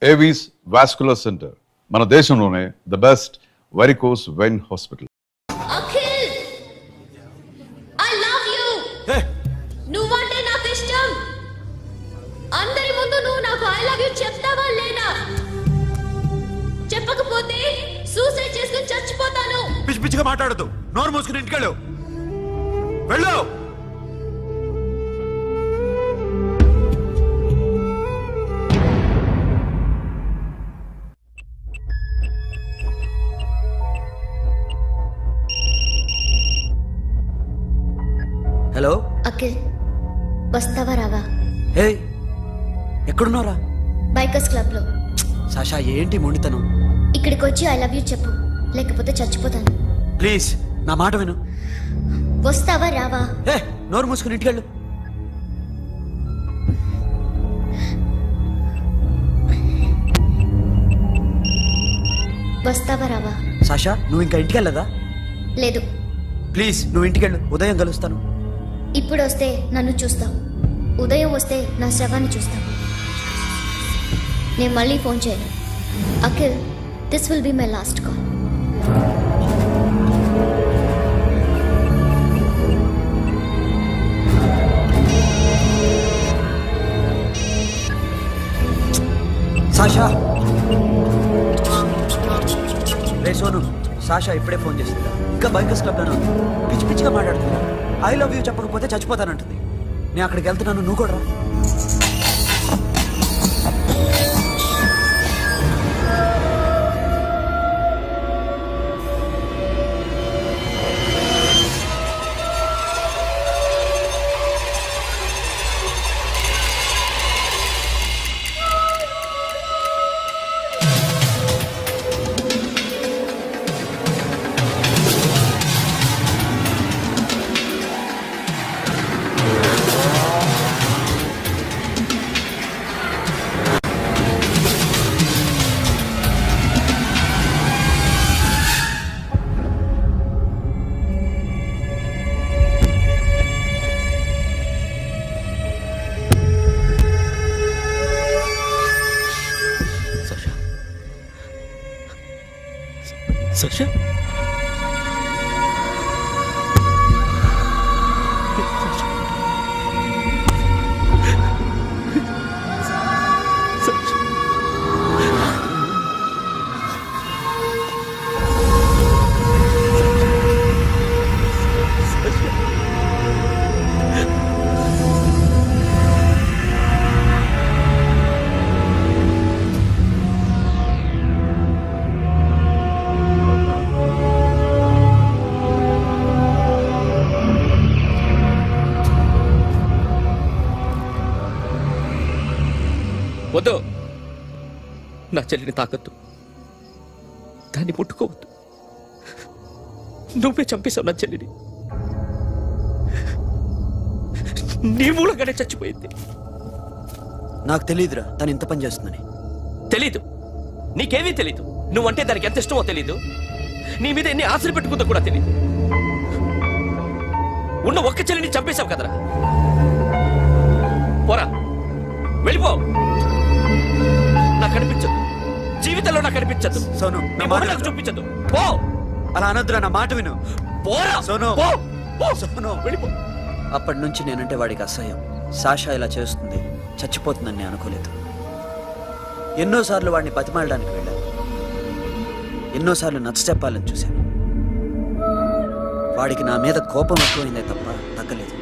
Avis vascular centre, మన దేశంలోనే the best varicose vein hospital. Akhil, I love you. నువ్వంటే నాకు ఇష్టం. అందరి ముందు నువ్వు నాకు ఐ లవ్ యు చెప్తావా లేదా? చెప్పకపోతే సూసైడ్ చేసుకుని చచ్చిపోతాను. పిచ్చి పిచ్చిగా మాట్లాడదు. నోరు మూసుకుని ఇంటికెళ్ళు. వెళ్ళు. హలో అఖిల్, వస్తావా రావా? హే, ఎక్కడున్నారా? బైకర్స్ క్లబ్ లో. సాషా, ఏంటి మొండితనం? ఇక్కడికి వచ్చి ఐ లవ్ యూ చెప్పు, లేకపోతే చచ్చిపోతాను. ప్లీజ్ నా మాట విను. వస్తావా రావా? హే, నోరు మూసుకుని ఇంటికెళ్ళు. వస్తావా రావా? సాషా, నువ్వు ఇంకా ఇంటికెళ్ళదా? లేదు. ప్లీజ్ నువ్వు ఇంటికెళ్ళు, ఉదయం కలుస్తాను. ఇప్పుడు వస్తే నన్ను చూస్తావు, ఉదయం వస్తే నా శవాన్ని చూస్తావు. నేను మళ్ళీ ఫోన్ చేయను. Akhil, this will be my last call. Sasha, ray Sonu, Sasha ఇప్పుడే ఫోన్ చేస్తుందా? ఇంకా బైకర్స్ క్లబ్ లోనే ఉంది. పిచ్చి పిచ్చిగా మాట్లాడుతుందా? ఐ లవ్ యూ చెప్పకపోతే చచ్చిపోతానంటుంది. నేను అక్కడికి వెళ్తున్నాను, నువ్వు కూడా రా. Sasha? వద్దు, నా చెల్లిని తాకద్దు, దాన్ని ముట్టుకోవద్దు. నువ్వే చంపేశావు నా చెల్లిని. నీ మూలంగానే చచ్చిపోయింది. నాకు తెలియదురా తను ఇంత పని చేస్తుందని. తెలీదు, నీకేమీ తెలీదు. నువ్వంటే దానికి ఎంత ఇష్టమో తెలీదు. నీ మీద ఎన్ని ఆశలు పెట్టుకుందో కూడా తెలీదు. ఉన్న ఒక్క చెల్లిని చంపేశావు కదరా. పోరా, వెళ్ళిపో. నాకు కనిపించదు, జీవితంలో నాకు కనిపించదు. సోను, నీ మొహం నాకు చూపించదు. పో. అలా అనొద్దురా, నా మాట విను. పోరా సోను. పో. పో. సోను, వెళ్ళిపో. అప్పటి నుంచి నేనంటే వాడికి అసహ్యం. సాషా ఇలా చేస్తుంది, చచ్చిపోతుందని నేను అనుకోలేదు. ఎన్నోసార్లు వాడిని బతిమాలడానికి వెళ్ళాను, ఎన్నోసార్లు నచ్చ చెప్పాలని చూశాను. వాడికి నా మీద కోపం ఎక్కువైందే తప్ప తగ్గలేదు.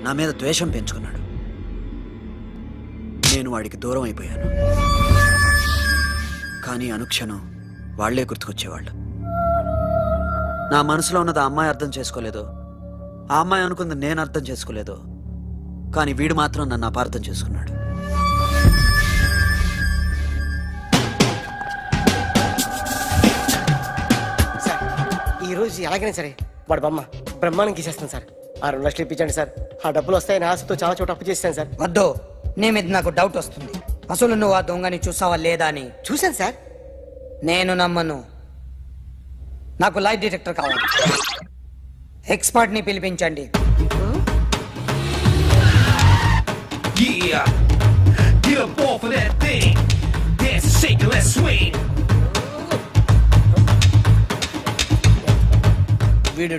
నా మీద ద్వేషం పెంచుకున్నాడు. నేను వాడికి దూరం అయిపోయాను. కానీ అనుక్షణం వాళ్లే గుర్తుకొచ్చేవాళ్ళు. నా మనసులో ఉన్నది ఆ అమ్మాయి అర్థం చేసుకోలేదో, ఆ అమ్మాయి అనుకుంది నేను అర్థం చేసుకోలేదో, కానీ వీడు మాత్రం నన్ను అపార్థం చేసుకున్నాడు. సార్, ఈరోజు ఎలాగైనా సరే వాడు బొమ్మ బ్రహ్మాండం గీసేస్తాను సార్. 6 లక్షలు ఇప్పించండి సార్. ఆ డబ్బులు వస్తాయని ఆశతో చాలా చోట అప్పు చేస్తాను సార్. వద్దు, నీ మీద నాకు డౌట్ వస్తుంది. అసలు నువ్వు ఆ దొంగని చూసావా లేదా అని. చూశాను సార్. నేను నమ్మను. నాకు లైట్ డిటెక్టర్ కావాలి. ఎక్స్పర్ట్ ని పిలిపించండి. Yeah, get up off of that thing.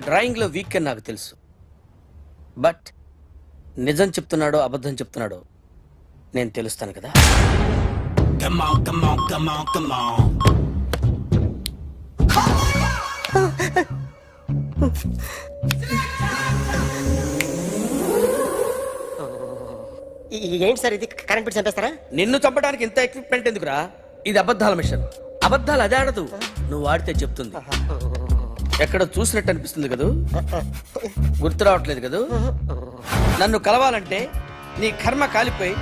డ్రాయింగ్లో వీక్ అని నాకు తెలుసు, బట్ నిజం చెప్తున్నాడో అబద్ధం చెప్తున్నాడో నేను తెలుస్తాను కదా. ఏంటి సార్ ఇది కరెంట్ బిల్ చంపేస్తారా? నిన్ను చంపడానికి ఇంత ఎక్విప్మెంట్ ఎందుకురా? ఇది అబద్ధాల మిషన్. అబద్ధాలు అదే ఆడదు, నువ్వు ఆడితే చెప్తుంది. ఎక్కడ చూసినట్టు అనిపిస్తుంది కదూ, గుర్తు రావట్లేదు కదూ. నన్ను కలవాలంటే నీ కర్మ కాలిపోయి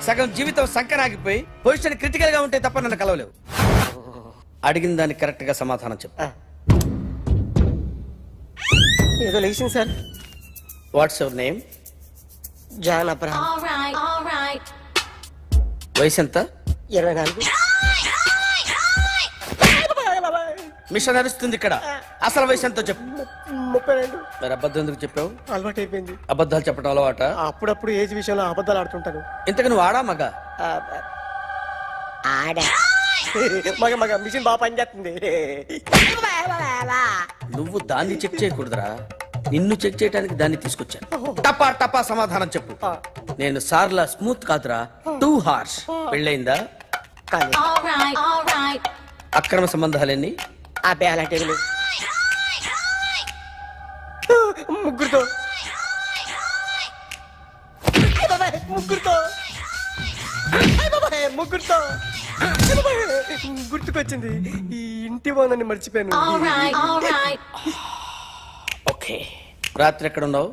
సగం జీవితం సంకరాగిపోయి పొజిషన్ క్రిటికల్ గా ఉంటే తప్ప నన్ను కలవలేవు. అడిగిన దానికి కరెక్ట్ గా సమాధానం చెప్పు. ఏదో లేచింది sir. What's your name? John Abraham. వయసు ఎంత? 24. మిషన్ నడుస్తుంది ఇక్కడ. అసలు వయసు ఎంతో చెప్పు. 32. మరి అబద్ధం ఎందుకు చెప్పావు? అలవాటు అయిపోయింది. అబద్ధాలు చెప్పడం అలవాట? అప్పుడప్పుడు ఏజ్ విషయంలో అబద్ధాలు ఆడుతుంటాను. ఇంతకు నువ్వు ఆడా మగ? ఆడా. మగ మగ మిషన్ బాగా పనిచేస్తుంది. నువ్వు దాన్ని చెక్ చేయకూడదురా, నిన్ను చెక్ చేయడానికి దాన్ని తీసుకొచ్చాను. టపా టపా సమాధానం చెప్పు. నేను సార్లా స్మూత్ కాదురా, టూ హార్ష్. పెళ్ళయిందా? కానీ అక్రమ సంబంధాలన్నీ? అబ్బే అలాంటి ఏమీ లేవు. ముగ్గురుతో ముగ్గురుతో ముగ్గురుతో గుర్తుకొచ్చింది. ఈ ఇంటి బాగుందని మర్చిపోయాను. ఓకే. రాత్రి ఎక్కడ ఉన్నావు?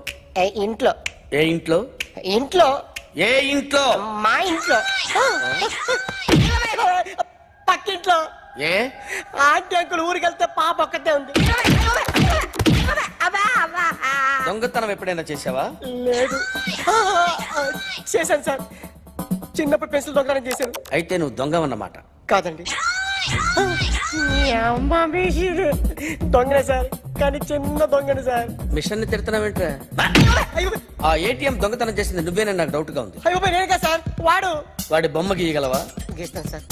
ఇంట్లో. ఏ ఇంట్లో? ఇంట్లో. ఏ ఇంట్లో? మా ఇంట్లో. పక్కింట్లో. ఏ ఆంటీ అంకుల్ ఊరికి వెళ్తే పాప ఒక్కతే ఉంది. దొంగతనం ఎప్పుడైనా చేసావా? లేదు. చేశాను సార్, చిన్నప్పుడు పెన్సిల్ దొంగతనం చేశాను. అయితే నువ్వు దొంగవన్నమాట. కాదండి, దొంగనే సార్, కానీ చిన్న దొంగని సార్. మిషన్ ని తిడుతున్నావేంట్రా? అయ్యో ఆ ఏటీఎం దొంగతనం చేసింది నువ్వేనని నాకు డౌట్ గా ఉంది. అయ్యో నేనే కదా సార్. వాడు వాడి బొమ్మ గీయగలవా? గీస్తాను సార్.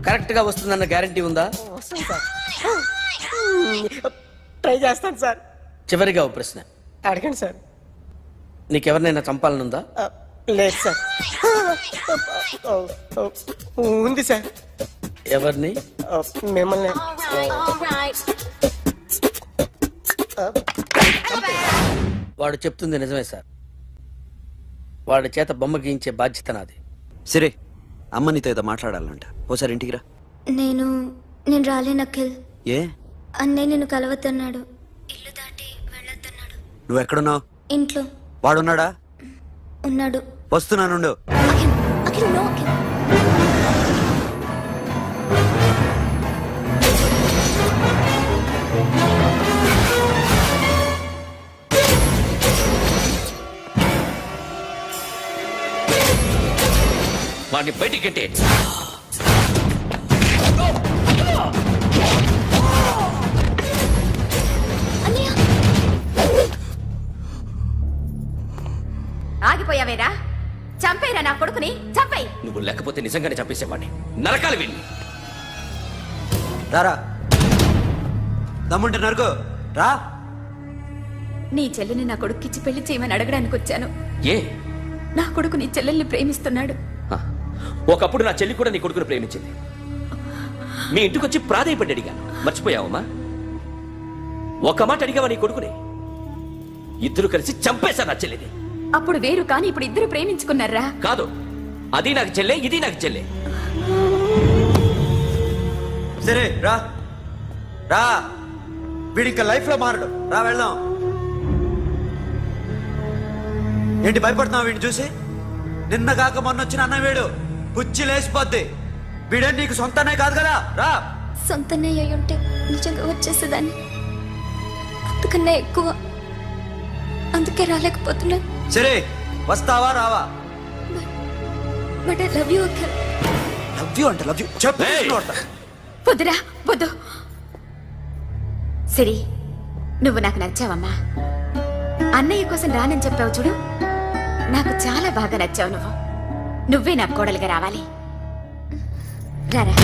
కరెక్ట్ గా వస్తుందన్న గ్యారంటీ ఉందా? వస్తాను సార్, ట్రై చేస్తాను సార్. చివరిగా ఓ ప్రశ్న అడగండి సార్. నీకెవరినైనా చంపాలనుందా? లేదు సార్. ఉంది సార్. ఎవరిని? మిమ్మల్ని. వాడు చెప్తుంది నిజమే సార్. వాడి చేత బొమ్మ గీయించే బాధ్యత నాది. సరే, అమ్మ నీతో ఏదో మాట్లాడాలంట. ఓసారి ఇంటికి రా. నేను రాలేను అఖిల్. ఏ? అన్నయ్య నిన్ను కలవతున్నాడు. ఇల్లు దాటి వెళ్ళొద్దన్నాడు. నువ్వు ఎక్కడున్నావు? ఇంట్లో వాడున్నాడా? ఉన్నాడు. వస్తున్నానుండు. అఖిల్, అఖిల్, నో అఖిల్. వాడిని బయటికి గెట్టే. ఆగిపోయావేరా? చంపేరా నా కొడుకుని, చంపేయ్. నువ్వు లేకపోతే నిజంగానే చంపేసేవాడిని. నరకాలి వీడిని. రారా, దమ్ముంటే నరుకు రా. నీ చెల్లిని నా కొడుక్కిచ్చి పెళ్లి చేయమని అడగడానికి వచ్చాను. ఏ? నా కొడుకు నీ చెల్లెల్ని ప్రేమిస్తున్నాడు. ఆ, ఒకప్పుడు నా చెల్లి కూడా నీ కొడుకుని ప్రేమించింది. మీ ఇంటికి వచ్చి ప్రాధేయపడి అడిగాను, మర్చిపోయావమ్మా? ఒక మాట అడిగావా నీ కొడుకుని? ఇద్దరు కలిసి చంపేశా నా చెల్లిని. అప్పుడు వేరు, కానీ ఇప్పుడు ఇద్దరు ప్రేమించుకున్నారా? కాదు, అది నాకు చెల్లె, ఇది నాకు చెల్లె. సరే రా రా, వీడి ఇంకా లైఫ్ లో మారడు. రా వెళ్దాం. ఏంటి భయపడుతున్నావు వీడిని చూసి? నిన్న కాక మొన్న వచ్చిన అన్న వీడు పుచ్చి లేసిపోద్ది. వీడే నీకు సొంతనే కాదు కదా. రా. సొంతనే అయి ఉంటే నిజంగా వచ్చేసేదాన్ని. అంతకన్నా ఎక్కువ, అందుకే రాలేకపోతున్నాను. సరే, వస్తావా రావా? But I love you Akhil. Love you అంటే లవ్ యూ చెప్పు. వద్దురా, వద్దు. సిరి, నువ్వు నాకు నచ్చావమ్మా. అన్నయ్య కోసం రానని చెప్పావు చూడు, నాకు చాలా బాగా నచ్చావు నువ్వు. నువ్వే నా కోడలుగా రావాలి. రారా.